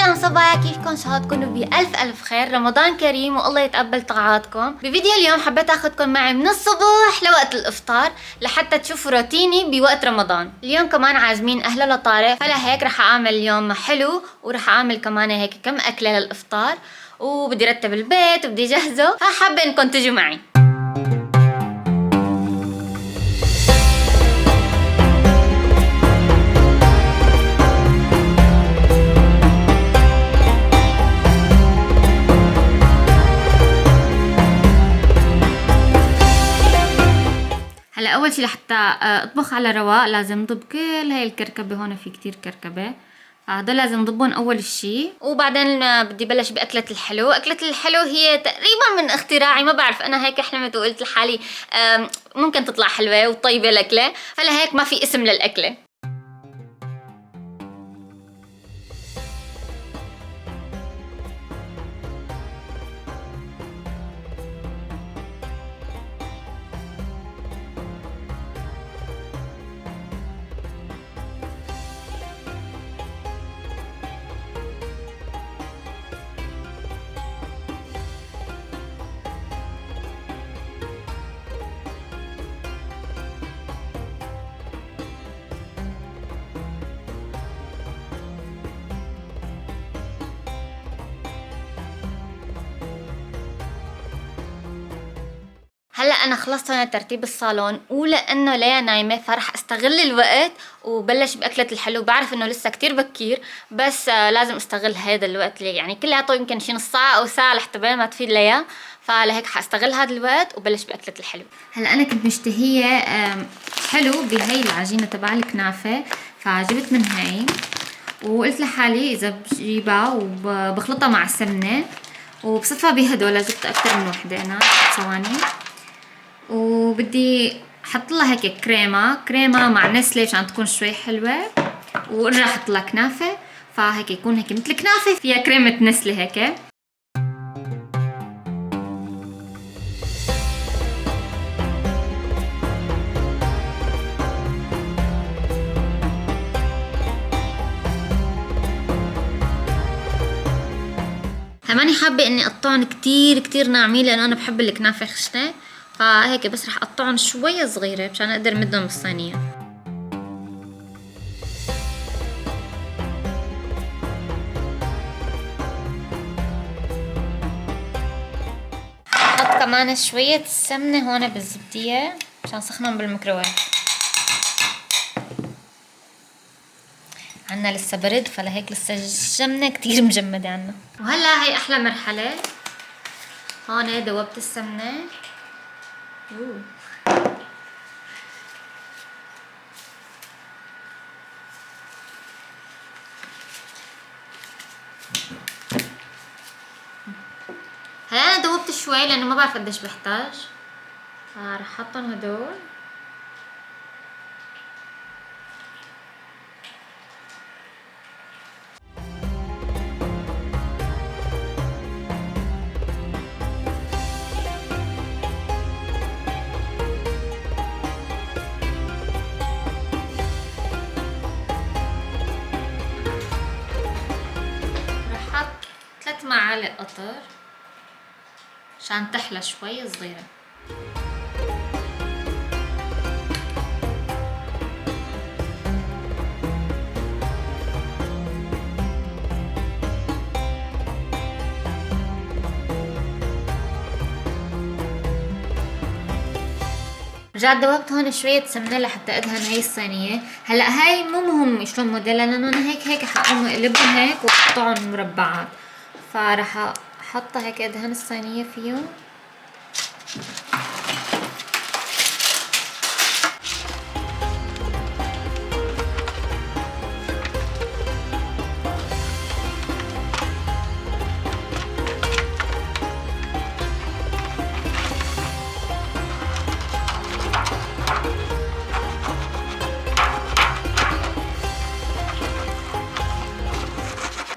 أهلا صبايا، كيفكن؟ شو تكونوا بألف خير. رمضان كريم والله يتقبل طاعاتكم. بفيديو اليوم حبيت أخذكم معي من الصبح لوقت الإفطار لحتى تشوفوا روتيني بوقت رمضان. اليوم كمان عازمين أهل لطارق، فلهيك رح أعمل اليوم حلو ورح أعمل كمان هيك كم أكلة للإفطار، وبدي رتب البيت وبدي جهزه، فحابة إنكم تجوا معي. هلا اول شي لحتى اطبخ على رواق لازم نضب كل هاي الكركبه. هون في كتير كركبه، فهدول لازم نضبهم اول شي، وبعدين بدي بلش باكله الحلو. اكله الحلو هي تقريبا من اختراعي، ما بعرف، انا هيك حلمت وقلت لحالي ممكن تطلع حلوه وطيبه الاكله، فلهيك ما في اسم للاكله. هلا انا خلصت هون ترتيب الصالون، ولانه ليا نايمه فرح استغل الوقت وبلش باكله الحلو. بعرف انه لسه كتير بكير، بس لازم استغل هذا الوقت اللي يعني كلياته يمكن شي نص ساعه او ساعه لحتى بين ما تفيد ليا، فلهيك حاستغل هذا الوقت وبلش باكله الحلو. هلا انا كنت مشتهيه حلو بهي العجينه تبع الكنافه، فجبت من هاي وقلت لحالي اذا بجيبها وبخلطها مع السمنه وبصفها بهدول. جبت اكثر من وحده انا، ثواني. وبدي احط لها هيك كريمه مع نسله عشان تكون شوي حلوه، وارجع احط لها كنافه، فهيك يكون هيك مثل كنافه فيها كريمه نسله هيك. كمان حابه اني اقطعهم كتير ناعمين لانه انا بحب الكنافه خشنه، فهيك بس رح اقطعهم شويه صغيره مشان اقدر مدهم بالصينيه. احط كمان شويه سمنه هون بالزبديه مشان سخنهم بالميكروويف. عنا لسه برد، فلهيك لسه الجمنه كتير مجمده عنا. وهلا هي احلى مرحله، هون دوبت السمنه. هلا انا دوبت شوي لانه ما بعرف قديش بحتاج، فرح احطهم هدول. رح احط 3 معالق قطر عشان تحلى شوي صغيرة. رجعت دوبت هون شوية سمنة لحتى ادهن هاي الصينية. هلا هاي مو مهم شلون موديلها لانه انا هيك حقوم اقلبهم هيك واقطعهم مربعات، فرح احطها هيك ادهن الصينية فيهم.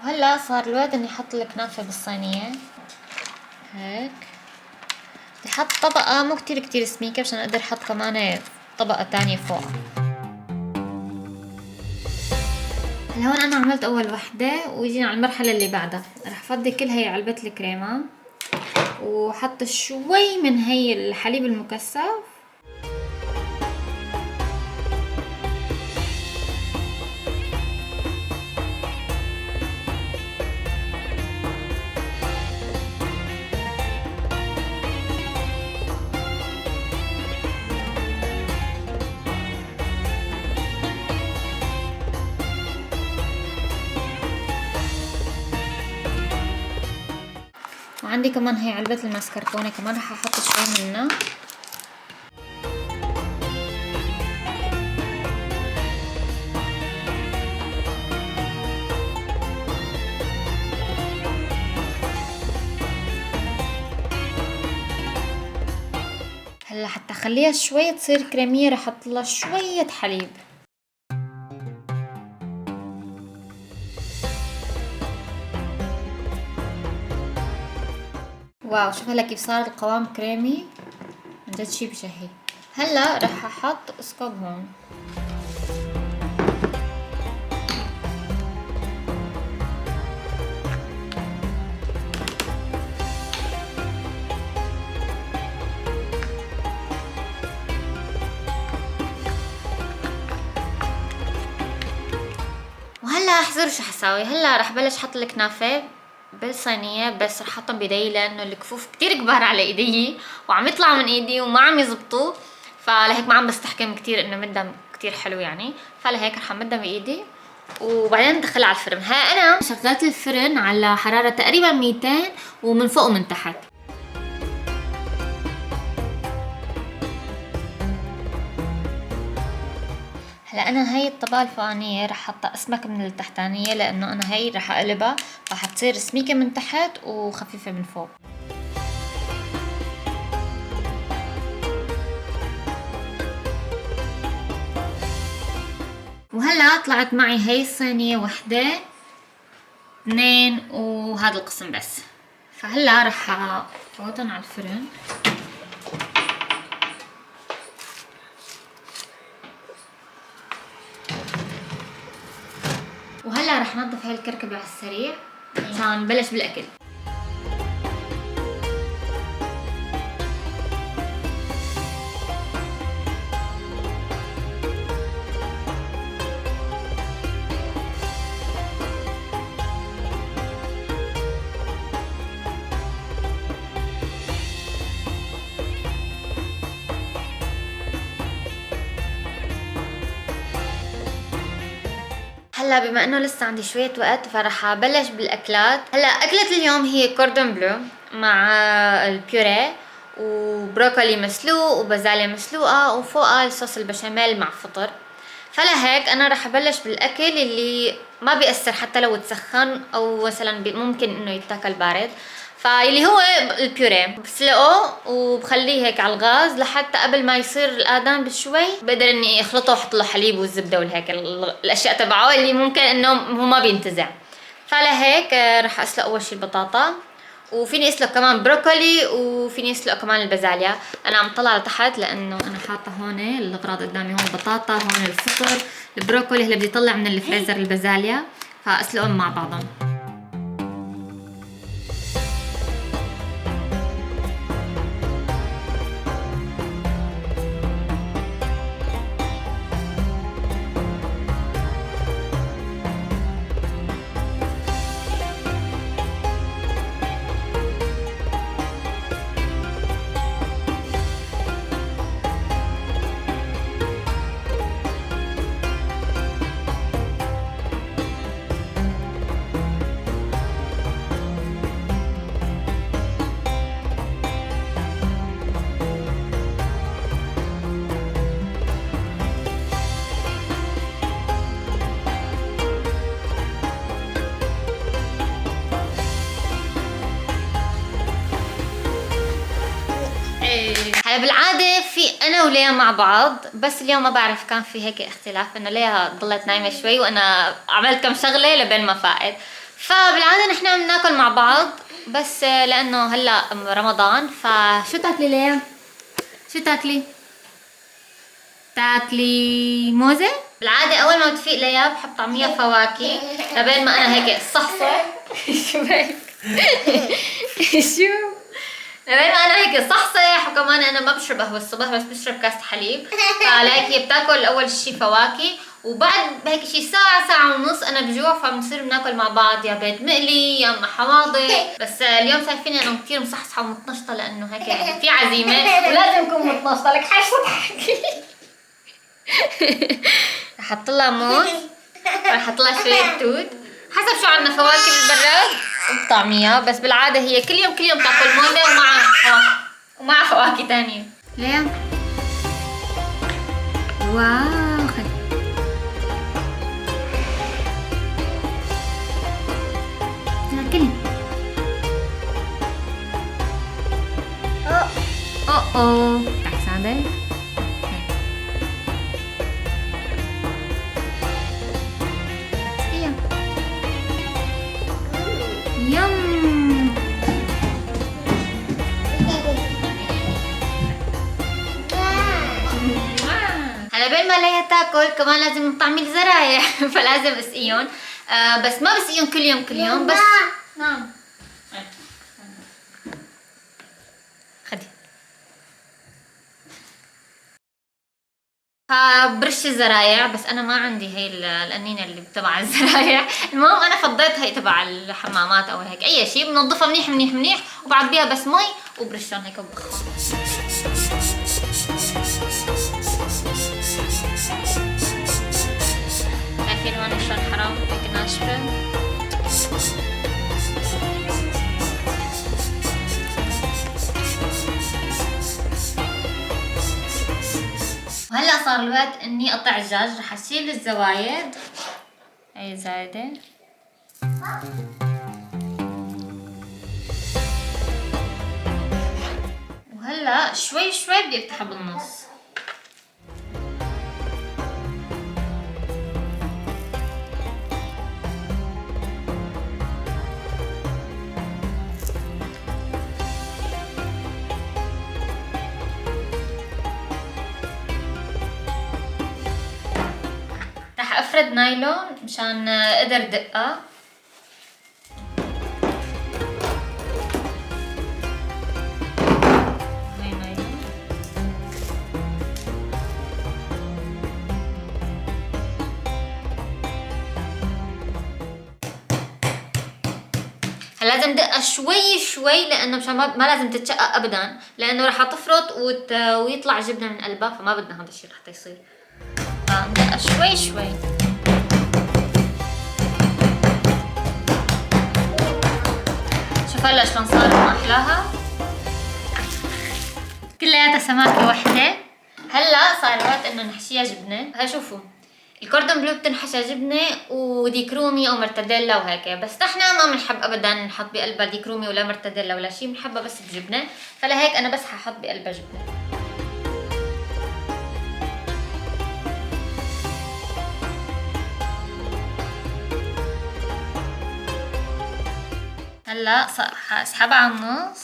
هلا صار الوقت اني احط الكنافة بالصينية هيك. بدي احط طبقة مو كتير سميكة عشان اقدر احط كمان طبقة تانية فوق. هون انا عملت اول وحده، ويجينا على المرحله اللي بعدها رح افضي كل هي علبه الكريمه وحط شوي من هي الحليب المكثف. وعندي كمان هي علبة الماسكربونة كمان رح احط شوي منها. هلا حتى اخليها شوي تصير كريمية رح احط لها شوية حليب. واو شوف هلا كيف صار القوام كريمي، عن جد شي بشهي. هلا رح احط سكوب هون. وهلا احذروا شو حساوي. هلا رح بلش احط الكنافة بالصينية، بس رح احطهم بايدي لانه الكفوف كتير كبار على ايدي وعم يطلعوا من ايدي وما عم يزبطوا، فلهيك ما عم بستحكم كتير انه مدهم كتير حلو يعني، فلهيك رح امدها بايدي وبعدين ندخلها على الفرن. هاي انا شغلت الفرن على حرارة تقريبا 200 ومن فوق ومن تحت. هلا انا هاي الطبقة الفوقانية رح احطها اسمك من التحتانية، لانه انا هاي رح اقلبها رح تصير سميكة من تحت وخفيفة من فوق. وهلا طلعت معي هاي الصينية وحدة، اثنين، وهذا القسم بس. فهلا رح افوتهم على الفرن. وهلا رح ننظف هاي الكركبة على السريع عشان نبلش بالاكل. هلا بما انه لسه عندي شوية وقت فرح ابلش بالاكلات. هلا اكلة اليوم هي كوردون بلو مع البيوريه وبروكولي مسلوق وبازاليا مسلوقة وفوقها الصوص البشاميل مع فطر. فلهيك انا رح ابلش بالاكل اللي ما بيأثر حتى لو تسخن او مثلا ممكن انه يتاكل بارد. فاللي هو البيوريه بسلقه وبخليه هيك على الغاز لحتى قبل ما يصير الاذان بشوي بقدر اني اخلطه واحط له حليب والزبده والهيك الاشياء تبعه اللي ممكن انه هو ما بينتزع. فلهيك رح اسلق اول شي البطاطا، وفيني اسلق كمان بروكولي، وفيني اسلق كمان البازاليا. انا عم طلع لتحت لانه انا حاطه هون الاغراض قدامي، هون بطاطا، هون الفطر، البروكولي هلا بدي طلع من الفريزر البازاليا، فاسلقهم مع بعضهم. هلا بالعادة في أنا وليا مع بعض، بس اليوم ما بعرف كان في هيك اختلاف إنه ليا ضلت نايمة شوي وأنا عملت كم شغلة لبين ما فائت. فبالعادة نحن بناكل مع بعض، بس لأنه هلا رمضان. فشو تاكلي ليا؟ شو تاكلي؟ تاكلي موزة؟ بالعادة أول ما بتفيق ليا بحط طعمية فواكه لبين ما أنا هيك صحصح. شو هيك؟ شو؟ لبين ما أنا هيك صحصح، وكمان أنا ما بشرب قهوة الصبح بس بشرب كاسة حليب، فلهيك هي بتاكل أول شي فواكه، وبعد هيك شي ساعة ساعة ونص أنا بجوع، فبنصير بناكل مع بعض يا بيض مقلي يا أما حواضر. بس اليوم شايفيني أنا كثير مصحصحة ومتنشطة لأنه هيك في عزيمة ولازم أكون متنشطة. لك حاجة تضحكي. رح احط لها موز، رح احط لها شوية توت، حسب شو عندنا فواكه بالبراد وطعمية. بس بالعادة هي كل يوم تاكل موزة ومع فواكه تانية. ليه؟ واو خد. كلي. اوه تعال ساعدك. يم. هلا بين ما ليها تاكل كمان لازم نطعمي الزرايع. فلازم اسقيهم. بس ما بسقيهم كل يوم بس. نعم. خدي. فبرش الزرايع، بس انا ما عندي هي القنينه اللي تبع الزرايع. المهم انا فضيت هي تبع الحمامات او هيك اي شيء، بنظفها منيح منيح منيح وبعبيها بس مي وبرشهم هيك ببخار. شايفين هون شلون حرام هيك ناشفه. وهلا صار الوقت اني اقطع الدجاج. رح اشيل الزوايد، هي زايده، وهلا شوي شوي بدي افتحها بالنص. رح افرد نايلون مشان اقدر دقها. هاي نايلون. لازم دقها شوي شوي لانه مشان ما لازم تتشقق ابدا، لانه رح تفرط ويطلع جبنه من قلبها، فما بدنا هذا الشيء رح يصير. فندقها شوي شوي. شوف هلا شلون صارت ما احلاها، كلياتها سماكه وحده. هلا صار الوقت انه نحشيها جبنه. هاي شوفوا الكوردون بلو بتنحشى جبنه وديك رومي او مرتديلا وهيك، بس نحن ما بنحب ابدا نحط بقلبها ديك رومي ولا مرتديلا ولا شيء، بنحبها بس بجبنه، فلهيك انا بس ححط بقلبها جبنه. هلا اسحبها على النص،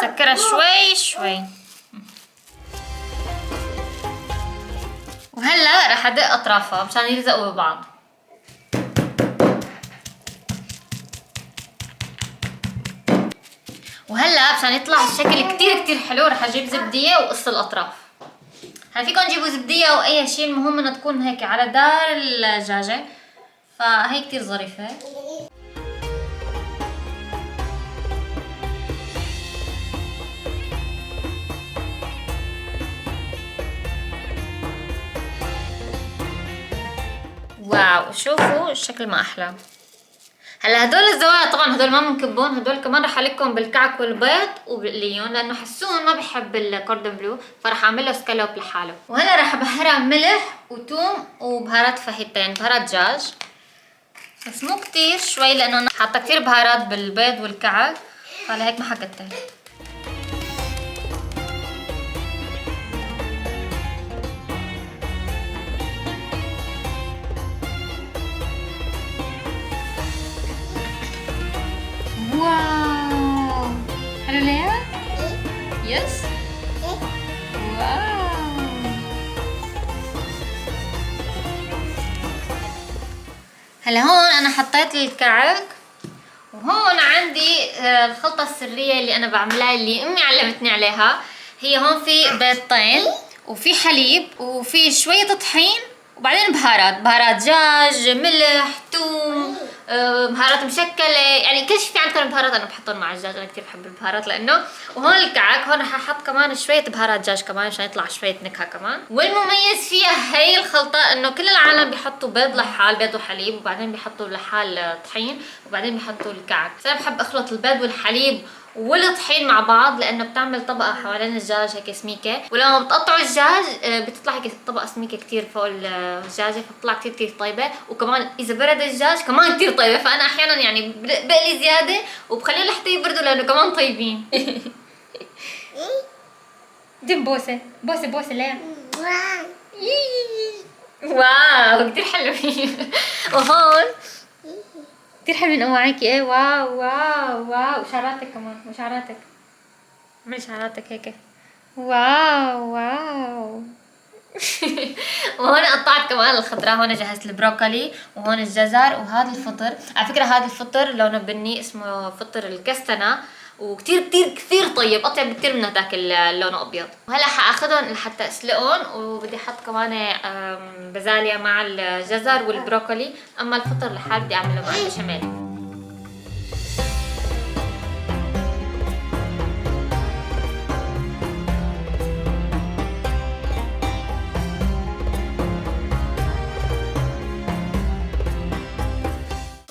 سكرها شوي شوي، وهلا رح ادق اطرافها مشان يلزقوا ببعض. وهلا مشان يطلع الشكل كتير كتير حلو رح اجيب زبديه وقص الاطراف. هلا فيكم تجيبوا زبديه او اي شيء، المهم انها تكون هيك على دار الدجاجه، فهي كتير ظريفه. واو شوفوا الشكل ما احلى. هلا هدول الزوايا طبعا هدول ما بنكبهم، هدول كمان رح احلكهم بالكعك والبيض وبقليهم لانه حسون ما بحب الكوردون بلو، فرح اعمل له سكالوب لحاله. وهلا رح بهرها ملح وثوم وبهارات فاهيتين، بهارات دجاج بس مو كتير، شوي لانه انا حاطه كتير بهارات بالبيض والكعك، فلهيك ما حكتر. واو حلو ليا؟ يس؟ واو هلا هون انا حطيت الكعك، وهون عندي الخلطة السرية اللي انا بعملها اللي امي علمتني عليها. هي هون في بيضتين وفي حليب وفي شوية طحين وبعدين بهارات دجاج، ملح، ثوم، بهارات مشكلة، يعني كل شيء في عندكم بهارات انا بحطهم مع الدجاج، انا كثير بحب البهارات لانه. وهون الكعك، هون رح احط كمان شوية بهارات دجاج كمان عشان يطلع شوية نكهة كمان. والمميز فيها هي الخلطة انه كل العالم بيحطوا بيض لحال، بيض وحليب، وبعدين بيحطوا لحال طحين، وبعدين بيحطوا الكعك. بس انا بحب اخلط البيض والحليب والطحين مع بعض لانه بتعمل طبقه حوالين الدجاج هيك سميكه، ولما بتقطعوا الدجاج بتطلع هيك طبقه سميكه كثير فوق الدجاجه، فبتطلع كثير طيبه. وكمان اذا برد الدجاج كمان كثير طيبه، فانا احيانا يعني بقلي زياده وبخليه لحتى يبردوا لانه كمان طيبين. دم بوسه ليه؟ واو كثير حلوين. وهون كثير حلوين معاكي. ايه واو واو واو، وشعراتك كمان، وشعراتك اعملي شعراتك هيك. واو واو. وهون قطعت كمان الخضراء، هون جهزت البروكلي وهون الجزر، وهذا الفطر على فكره هذا الفطر لونه بني اسمه فطر الكستنة، وكتير كتير كثير طيب، اطيب بكثير من هداك لونه ابيض. وهلا حاخذهم لحتى اسلقهم، وبدي احط كمان بازاليا مع الجزر والبروكلي. اما الفطر لحال بدي اعمله مع البشاميل.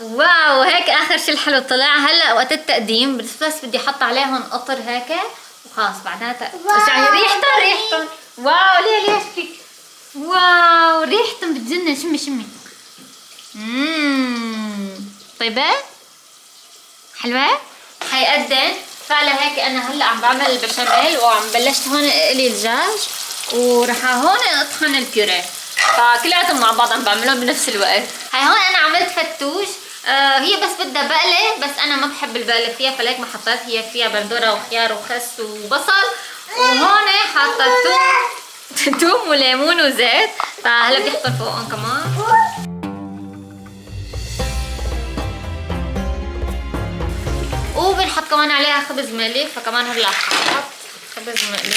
واو هيك اخر شي الحلو طلع. هلا وقت التقديم بس بدي احط عليهم قطر هيك وخلاص بعدها ريحتهم واو. ليش فيك؟ واو ريحتهم بتجنن. شمي طيبه حلوه. حيقدم فعلا هيك. انا هلا عم بعمل البشاميل وعم بلشت هون اقلي الدجاج، وراح هون اطحن البيوريه، فكلياتهم مع بعض عم بعملهم بنفس الوقت. هاي هون انا عملت فتوش، هي بس بدها بقله، بس انا ما بحب البقله فيها فليك ما حطيت. هي فيها بندوره وخيار وخس وبصل، وهون حاطه ثوم وليمون وزيت، فهلا بدي احطهم فوقهم كمان. وبنحط كمان عليها خبز مقلي، فكمان هلا ححط خبز مقلي.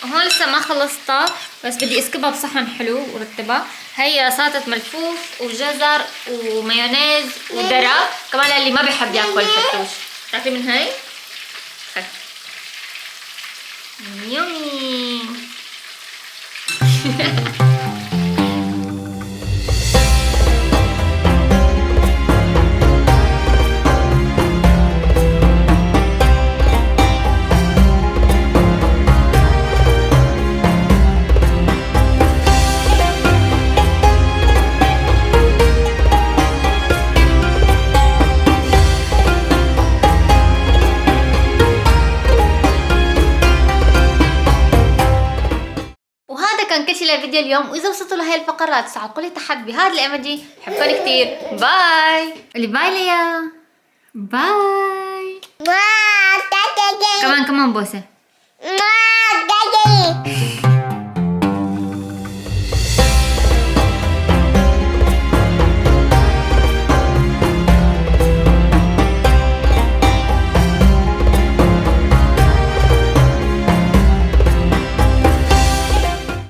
وهون لسه ما خلصتها بس بدي اسكبها بصحن حلو ورتبها. هي سلطة ملفوف وجزر ومايونيز ودرة كمان اللي ما بيحب ياكل فتوش. تاكلي من هاي؟ يومي. كان كل شيء لفيديو اليوم، واذا وصلتوا لهي الفقره لا تنسوا تقولي تحت بهذا الايموجي. بحبكم كثير. باي. قولي باي ليا. باي. كمان بوسه.